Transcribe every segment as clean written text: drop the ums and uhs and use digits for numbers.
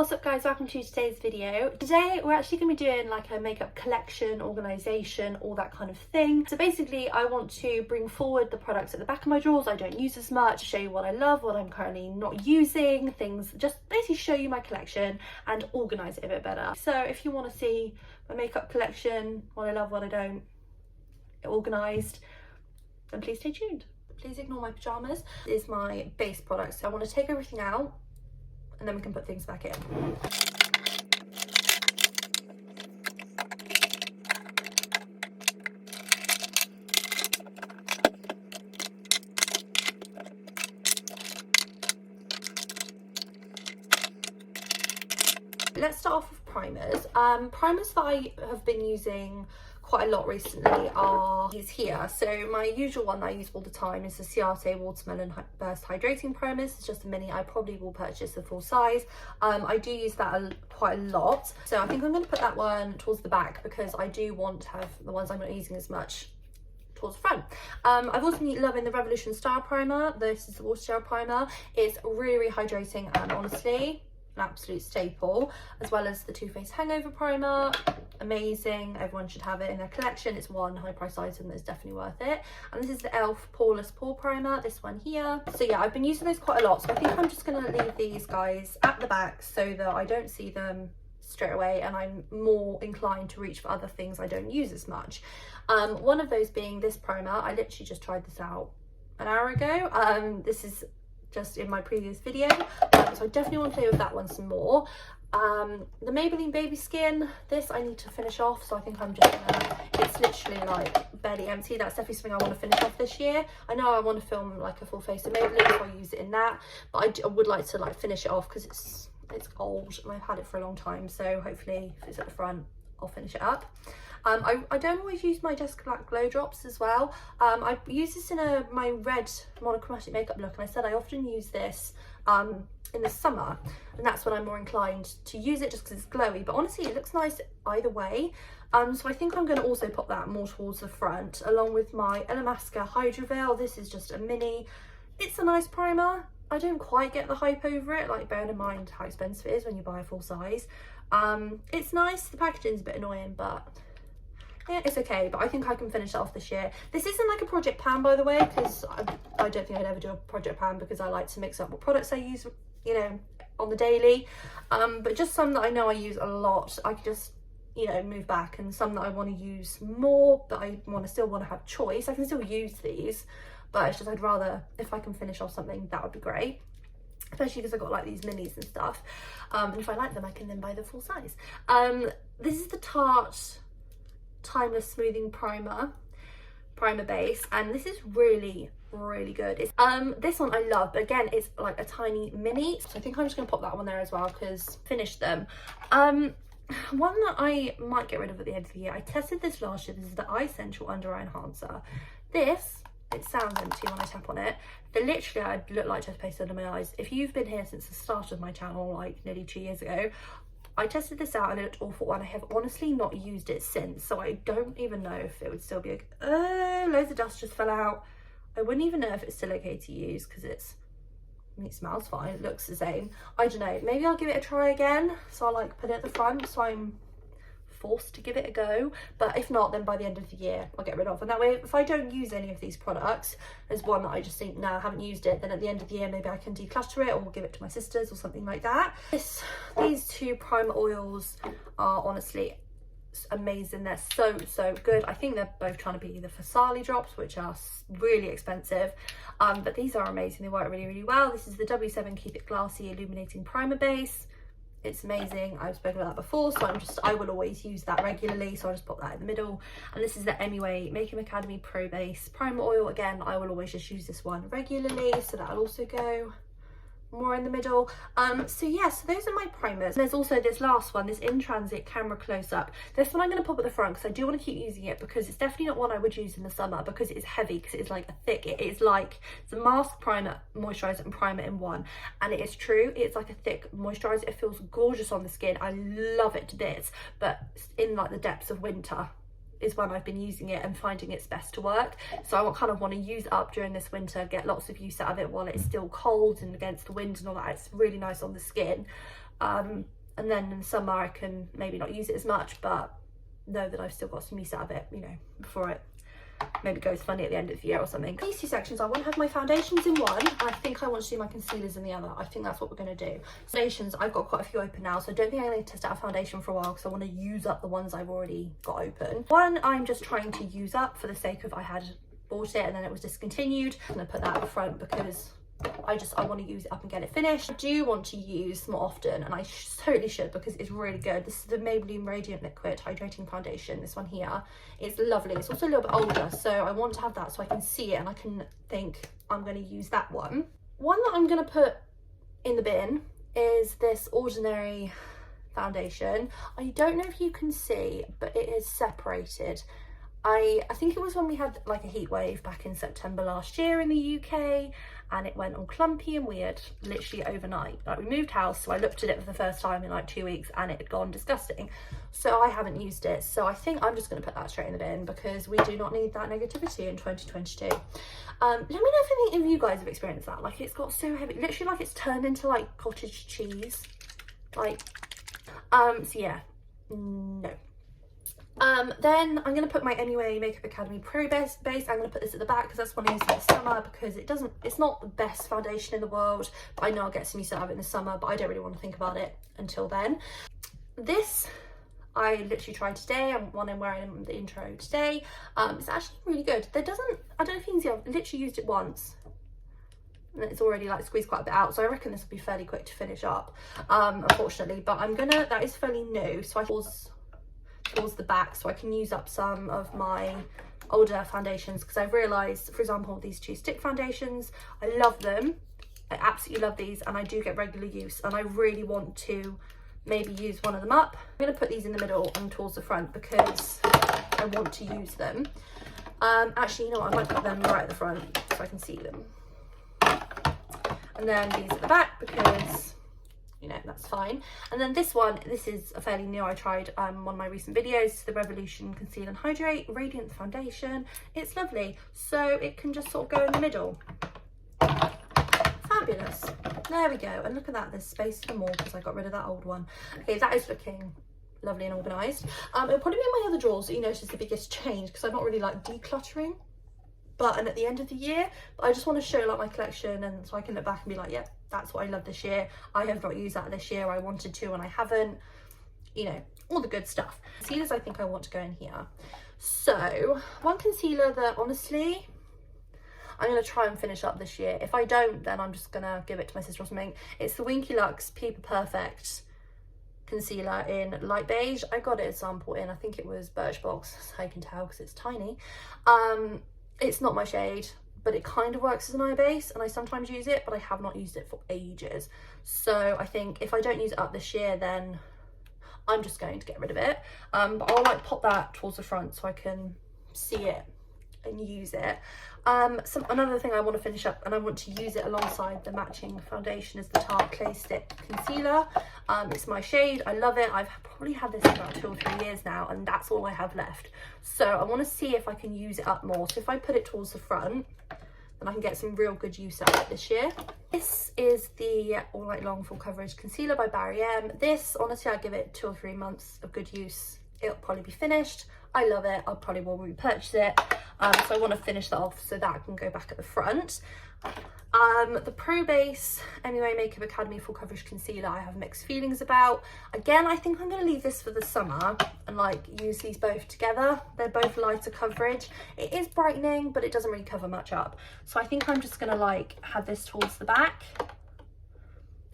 What's up guys, welcome to today's video. Today we're actually going to be doing like a makeup collection, organisation, all that kind of thing. So basically I want to bring forward the products at the back of my drawers I don't use as much, show you what I love, what I'm currently not using, things, just basically show you my collection and organise it a bit better. So if you want to see my makeup collection, what I love, what I don't, organised, then please stay tuned. Please ignore my pyjamas. This is my base product. So I want to take everything out and then we can put things back in. Let's start off with primers. Primers that I have been using quite a lot recently are these here. So my usual one that I use all the time is the Tarte Watermelon Burst Hydrating Primers. It's just a mini. I probably will purchase the full size. I do use that quite a lot. So I think I'm going to put that one towards the back because I do want to have the ones I'm not using as much towards the front. I've also been loving the Revolution Style Primer. This is the water gel primer. It's really hydrating and honestly an absolute staple, as well as the Too Faced Hangover Primer. Amazing, everyone should have it in their collection. It's one high price item that's definitely worth it. And this is the e.l.f. Poreless Pore Primer, this one here. So yeah, I've been using those quite a lot, so I think I'm just going to leave these guys at the back so that I don't see them straight away and I'm more inclined to reach for other things I don't use as much. One of those being this primer. I literally just tried this out an hour ago. This is just in my previous video, so I definitely want to play with that one some more. The Maybelline Baby Skin, this I need to finish off, so I think I'm just gonna, it's literally like barely empty. That's definitely something I want to finish off this year. I know I want to film like a full face of Maybelline, so I use it in that, but I would like to like finish it off because it's old and I've had it for a long time, so hopefully if it's at the front I'll finish it up. I don't always use my Jessica Black Glow Drops as well. I use this in my red monochromatic makeup look, and I said I often use this in the summer, and that's when I'm more inclined to use it just because it's glowy, but honestly it looks nice either way. So I think I'm going to also pop that more towards the front along with my Illamasqua Hydra Veil. This is just a mini. It's a nice primer. I don't quite get the hype over it, like bearing in mind how expensive it is when you buy a full size. It's nice, the packaging's a bit annoying, but yeah, it's okay, but I think I can finish that off this year. This isn't like a project pan, by the way, because I don't think I'd ever do a project pan because I like to mix up what products I use, you know, on the daily. But just some that I know I use a lot, I can just, you know, move back, and some that I want to use more, but I still want to have choice. I can still use these, but it's just I'd rather, if I can finish off something, that would be great. Especially because I've got like these minis and stuff. And if I like them, I can then buy the full size. This is the Tarte Timeless Smoothing Primer base, and this is really good. It's this one I love, but again it's like a tiny mini, so I think I'm just gonna pop that one there as well because finished them. One that I might get rid of at the end of the year, I tested this last year. This is the Sensual Under Eye Enhancer. This, it sounds empty when I tap on it, but literally I look like toothpaste under my eyes. If you've been here since the start of my channel, like nearly 2 years ago, I tested this out and it looked awful, and I have honestly not used it since, so I don't even know if it would still be okay. Loads of dust just fell out. I wouldn't even know if it's still okay to use because it smells fine, it looks the same. I don't know, maybe I'll give it a try again, so I'll like put it at the front so I'm forced to give it a go, but if not, then by the end of the year I'll get rid of. And that way, if I don't use any of these products, there's one that I just think, no, I haven't used it, then at the end of the year maybe I can declutter it or give it to my sisters or something like that. These two primer oils are honestly amazing. They're so good. I think they're both trying to be the Fasali drops, which are really expensive, but these are amazing. They work really well. This is the W7 Keep It Glassy Illuminating Primer Base. It's amazing. I've spoken about that before, so I will always use that regularly, so I'll just pop that in the middle. And this is the MUA Makeup Academy Pro Base Primer Oil. Again, I will always just use this one regularly, so that'll also go more in the middle. So yeah, so those are my primers. There's also this last one, this In Transit Camera Close-Up. This one I'm going to pop at the front because I do want to keep using it, because it's definitely not one I would use in the summer because it's heavy, because it's like a thick, it's a mask, primer, moisturizer and primer in one, and it is true, it's like a thick moisturizer. It feels gorgeous on the skin. I love it to bits, but in like the depths of winter is when I've been using it and finding it's best to work. So I kind of want to use it up during this winter, get lots of use out of it while it's still cold and against the wind and all that. It's really nice on the skin. and then in the summer I can maybe not use it as much, but know that I've still got some use out of it, you know, before it maybe goes funny at the end of the year or something. These two sections, I want to have my foundations in one. I think I want to do my concealers in the other. I think that's what we're going to do. Foundations, I've got quite a few open now, so I don't think I'm going to test out a foundation for a while because I want to use up the ones I've already got open. One I'm just trying to use up for the sake of I had bought it and then it was discontinued. I'm going to put that at the front because I want to use it up and get it finished. I do want to use more often, and I totally should because it's really good. This is the Maybelline Radiant Liquid Hydrating Foundation. This one here, it's lovely. It's also a little bit older, so I want to have that so I can see it and I can think I'm going to use that one. One that I'm going to put in the bin is this Ordinary foundation. I don't know if you can see, but it is separated. I think it was when we had like a heat wave back in September last year in the UK, and it went all clumpy and weird literally overnight. Like, we moved house, so I looked at it for the first time in like 2 weeks and it had gone disgusting. So I haven't used it. So I think I'm just going to put that straight in the bin because we do not need that negativity in 2022. Let me know if any of you guys have experienced that. Like, it's got so heavy, literally like it's turned into like cottage cheese. Like, so yeah, no. Then I'm going to put my Anyway Makeup Academy Pro base. I'm going to put this at the back because that's what I use in the summer, because it's not the best foundation in the world, but I know I'll get some use out of it in the summer, but I don't really want to think about it until then. This I literally tried today, one I'm wearing in the intro today. It's actually really good. I don't know if you can see, I've literally used it once and it's already like squeezed quite a bit out, so I reckon this will be fairly quick to finish up, unfortunately, but that is fairly new, so I towards the back so I can use up some of my older foundations, because I've realised, for example, these two stick foundations, I love them, I absolutely love these, and I do get regular use, and I really want to maybe use one of them up. I'm going to put these in the middle and towards the front because I want to use them. Actually, you know what, I might put them right at the front so I can see them, and then these at the back because, you know, that's fine. And then this is a fairly new, I tried one of my recent videos, the Revolution Conceal and Hydrate Radiant Foundation. It's lovely, so it can just sort of go in the middle. Fabulous. There we go, and look at that, there's space for more because I got rid of that old one. Okay, that is looking lovely and organised. It'll probably be in my other drawers that you notice the biggest change, because I'm not really like decluttering and at the end of the year, but I just want to show like my collection, and so I can look back and be like, yep, that's what I love this year. I have not used that this year. I wanted to and I haven't, you know, all the good stuff. Concealers I think I want to go in here. So one concealer that honestly I'm going to try and finish up this year. If I don't, then I'm just going to give it to my sister or something. It's the Winky Luxe People Perfect concealer in light beige. I got it a sample in, I think it was Birchbox, so you can tell because it's tiny. It's not my shade, but it kind of works as an eye base, and I sometimes use it, but I have not used it for ages. So I think if I don't use it up this year, then I'm just going to get rid of it. But I'll like pop that towards the front so I can see it and use it. Another thing I want to finish up, and I want to use it alongside the matching foundation, is the Tarte Clay Stick Concealer. It's my shade, I love it. I've probably had this for about 2 or 3 years now, and that's all I have left. So I want to see if I can use it up more. So if I put it towards the front, then I can get some real good use out of it this year. This is the All Night Long Full Coverage Concealer by Rcma. This, honestly, I'd give it 2 or 3 months of good use. It'll probably be finished. I love it. I probably will repurchase it. So I want to finish that off so that can go back at the front. The Pro Base Anyway Makeup Academy Full Coverage Concealer I have mixed feelings about. Again, I think I'm going to leave this for the summer and like use these both together. They're both lighter coverage. It is brightening, but it doesn't really cover much up. So I think I'm just going to like have this towards the back,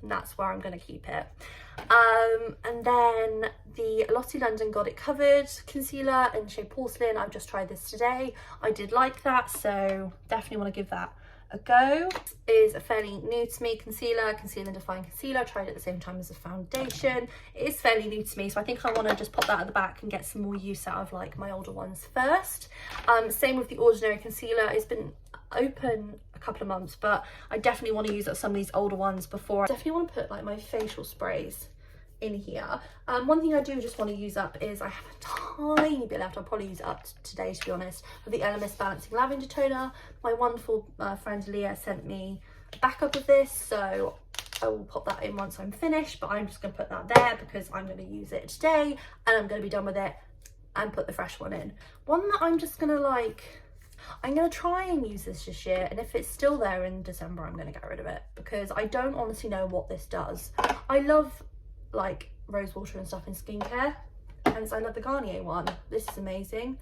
and that's where I'm going to keep it. And then the Lottie London Got It Covered concealer in shade Porcelain. I've just tried this today. I did like that, so definitely want to give that a go. This is a fairly new to me concealer, Conceal and Define Concealer. I tried it at the same time as a foundation. It is fairly new to me, so I think I want to just pop that at the back and get some more use out of like my older ones first. Same with the Ordinary concealer. It's been open a couple of months, but I definitely want to use up some of these older ones before. I definitely want to put like my facial sprays in here. One thing I do just want to use up is I have a tiny bit left. I'll probably use it up today, to be honest, of the Elemis Balancing Lavender Toner. My wonderful friend Leah sent me a backup of this, so I will pop that in once I'm finished, but I'm just going to put that there because I'm going to use it today and I'm going to be done with it and put the fresh one in. One that I'm just going to like, I'm going to try and use this year, and if it's still there in December, I'm going to get rid of it because I don't honestly know what this does. I love like rose water and stuff in skincare, and I love the Garnier one. This is amazing.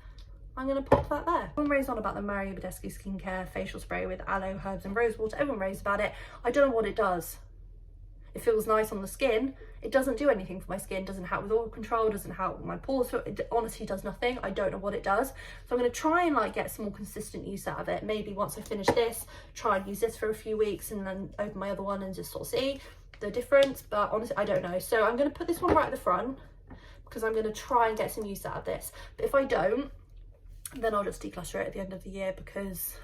I'm going to pop that there. Everyone raves on about the Mario Badescu skincare facial spray with aloe, herbs and rose water. Everyone raves about it. I don't know what it does. It feels nice on the skin. It doesn't do anything for my skin, doesn't help with oil control, doesn't help with my pores. It honestly does nothing. I don't know what it does. So I'm going to try and like get some more consistent use out of it. Maybe once I finish this, try and use this for a few weeks and then open my other one and just sort of see the difference. But honestly, I don't know. So I'm going to put this one right at the front because I'm going to try and get some use out of this. But if I don't, then I'll just declutter it at the end of the year because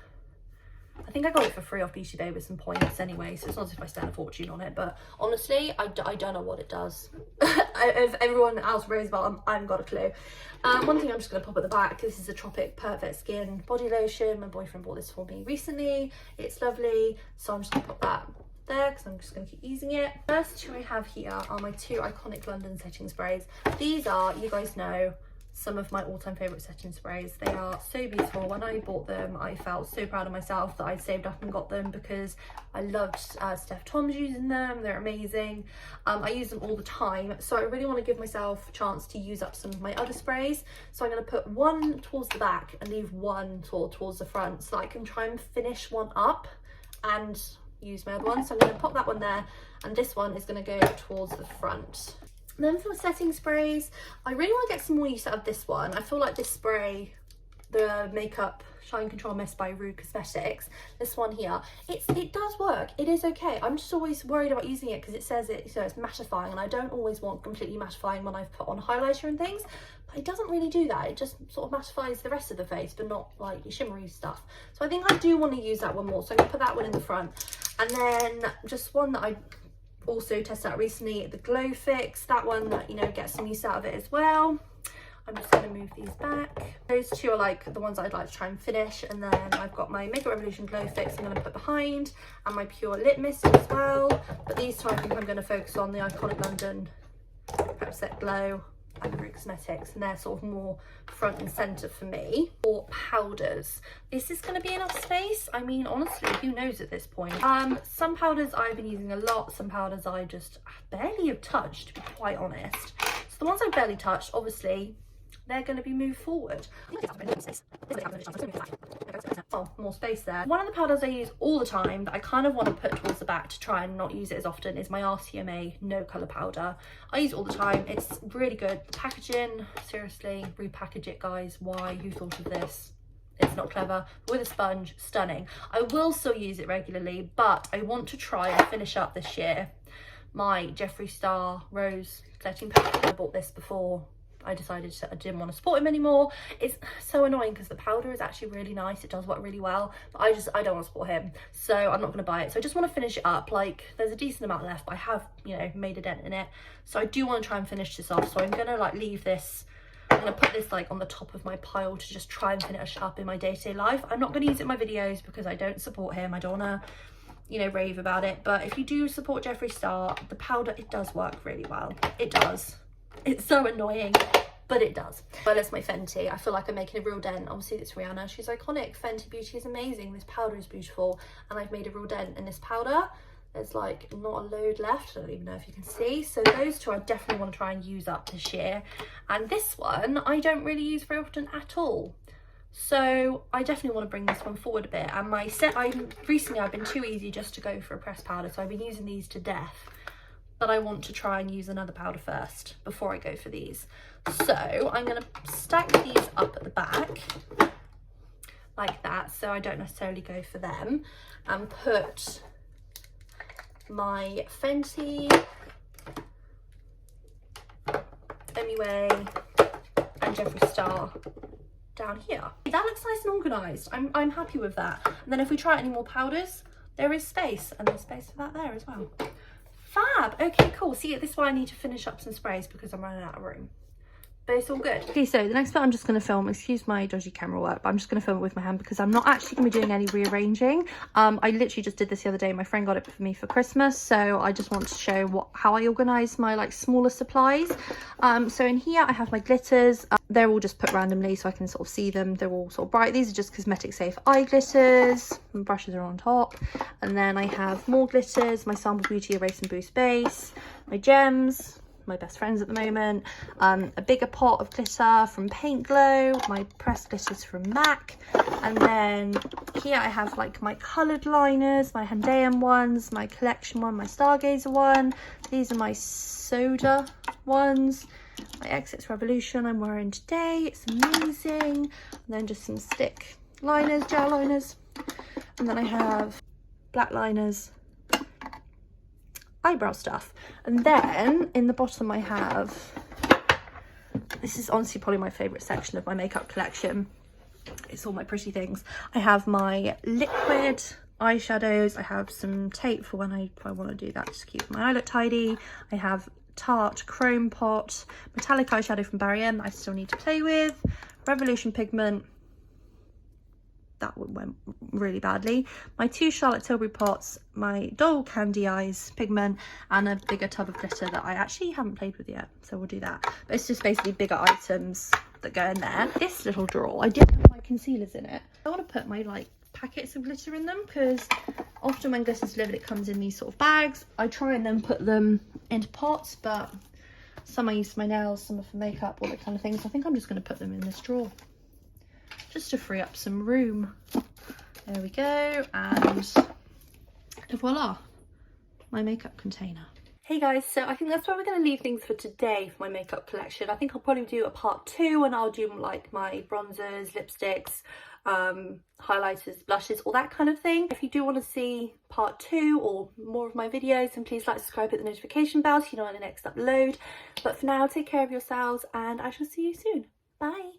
I think I got it for free off Beauty Bay with some points anyway, so it's not as if I spent a fortune on it, but honestly, I don't know what it does. If everyone else raves about them, I haven't got a clue. One thing I'm just going to pop at the back, this is a Tropic Perfect Skin body lotion. My boyfriend bought this for me recently. It's lovely, so I'm just going to pop that there because I'm just going to keep using it. First two I have here are my two iconic London setting sprays. These are, you guys know, some of my all-time favorite setting sprays. They are so beautiful. When I bought them, I felt so proud of myself that I'd saved up and got them because I loved Steph Tom's using them. They're amazing. I use them all the time, so I really want to give myself a chance to use up some of my other sprays. So I'm going to put one towards the back and leave one towards the front so that I can try and finish one up and use my other one. So I'm going to pop that one there, and this one is going to go towards the front. Then for setting sprays, I really want to get some more use out of this one. I feel like this spray, the Makeup Shine Control Mist by Rue Cosmetics, this one here, it does work. It is okay. I'm just always worried about using it because it says it, so it's mattifying, and I don't always want completely mattifying when I've put on highlighter and things. But it doesn't really do that. It just sort of mattifies the rest of the face, but not like the shimmery stuff. So I think I do want to use that one more. So I'm going to put that one in the front. And then just one that I also tested out recently, the Glow Fix, that one that, you know, gets some use out of it as well. I'm just going to move these back. Those two are like the ones I'd like to try and finish, and then I've got my Makeup Revolution Glow Fix I'm going to put behind, and my Pure Lip Mist as well. But these two I think I'm going to focus on the iconic London Prep Set Glow and Rue Cosmetics, and they're sort of more front and centre for me. For powders, is this going to be enough space? I mean, honestly, who knows at this point. Some powders I've been using a lot, some powders I just barely have touched, to be quite honest. So the ones I've barely touched, obviously, they're going to be moved forward. Oh, more space there. One of the powders I use all the time that I kind of want to put towards the back to try and not use it as often is my Rcma No Colour Powder. I use it all the time. It's really good. The packaging, seriously, repackage it, guys. Why? Who thought of this? It's not clever. With a sponge, stunning. I will still use it regularly, but I want to try and finish up this year my Jeffree Star Rose Setting Powder. I bought this before I decided I didn't want to support him anymore. It's so annoying because the powder is actually really nice. It does work really well, but I don't want to support him, so I'm not going to buy it. So I just want to finish it up. Like, there's a decent amount left, but I have, you know, made a dent in it. So I do want to try and finish this off. So I'm going to like leave this, I'm going to put this like on the top of my pile to just try and finish up in my day-to-day life. I'm not going to use it in my videos because I don't support him. I don't want to, you know, rave about it. But if you do support Jeffree Star, the powder, it does work really well. It does. It's so annoying, but it does. Well, it's my Fenty. I feel like I'm making a real dent. Obviously, it's Rihanna. She's iconic. Fenty Beauty is amazing. This powder is beautiful, and I've made a real dent in this powder. There's like not a load left. I don't even know if you can see. So those two I definitely want to try and use up this year. And this one I don't really use very often at all. So I definitely want to bring this one forward a bit. And my set, recently I've been too easy just to go for a pressed powder, so I've been using these to death. But I want to try and use another powder first before I go for these. So I'm going to stack these up at the back like that, so I don't necessarily go for them, and put my Fenty, MUA and Jeffree Star down here. That looks nice and organised. I'm happy with that. And then if we try any more powders, there is space, and there's space for that there as well. Fab. Okay, cool. See, this is why I need to finish up some sprays because I'm running out of room. but it's all good. Okay, so the next bit I'm just going to film, excuse my dodgy camera work, but I'm just going to film it with my hand because I'm not actually going to be doing any rearranging. I literally just did this the other day. My friend got it for me for Christmas, so I just want to show how I organise my like smaller supplies. So in here I have my glitters. They're all just put randomly so I can sort of see them. They're all sort of bright. These are just cosmetic safe eye glitters. My brushes are on top. And then I have more glitters, my Sample Beauty Erase and Boost base, my gems, my best friends at the moment, a bigger pot of glitter from Paint Glow, my pressed glitters from MAC, and then here I have like my coloured liners, my Hendaeum ones, my collection one, my Stargazer one. These are my soda ones, my Exits Revolution I'm wearing today, it's amazing. And then just some stick liners, gel liners, and then I have black liners, eyebrow stuff, and then in the bottom I have, this is honestly probably my favourite section of my makeup collection, it's all my pretty things. I have my liquid eyeshadows, I have some tape for when if I want to do that, just keep my eye look tidy. I have Tarte Chrome Pot metallic eyeshadow from Barry M that I still need to play with, Revolution pigment, that went really badly, my 2 Charlotte Tilbury pots, my Doll Candy Eyes pigment, and a bigger tub of glitter that I actually haven't played with yet, so we'll do that. But it's just basically bigger items that go in there. This little drawer, I did have my concealers in it. I want to put my like packets of glitter in them because often when glitter's delivered it comes in these sort of bags. I try and then put them into pots, but some I use for my nails, some are for makeup, all that kind of thing, so I think I'm just going to put them in this drawer just to free up some room. There we go, and voila, my makeup container. Hey guys, so I think that's where we're going to leave things for today for my makeup collection. I think I'll probably do a part 2 and I'll do like my bronzers, lipsticks, highlighters, blushes, all that kind of thing. If you do want to see part 2 or more of my videos, then please like, subscribe, hit the notification bell so you know when the next upload. But for now, take care of yourselves and I shall see you soon. Bye.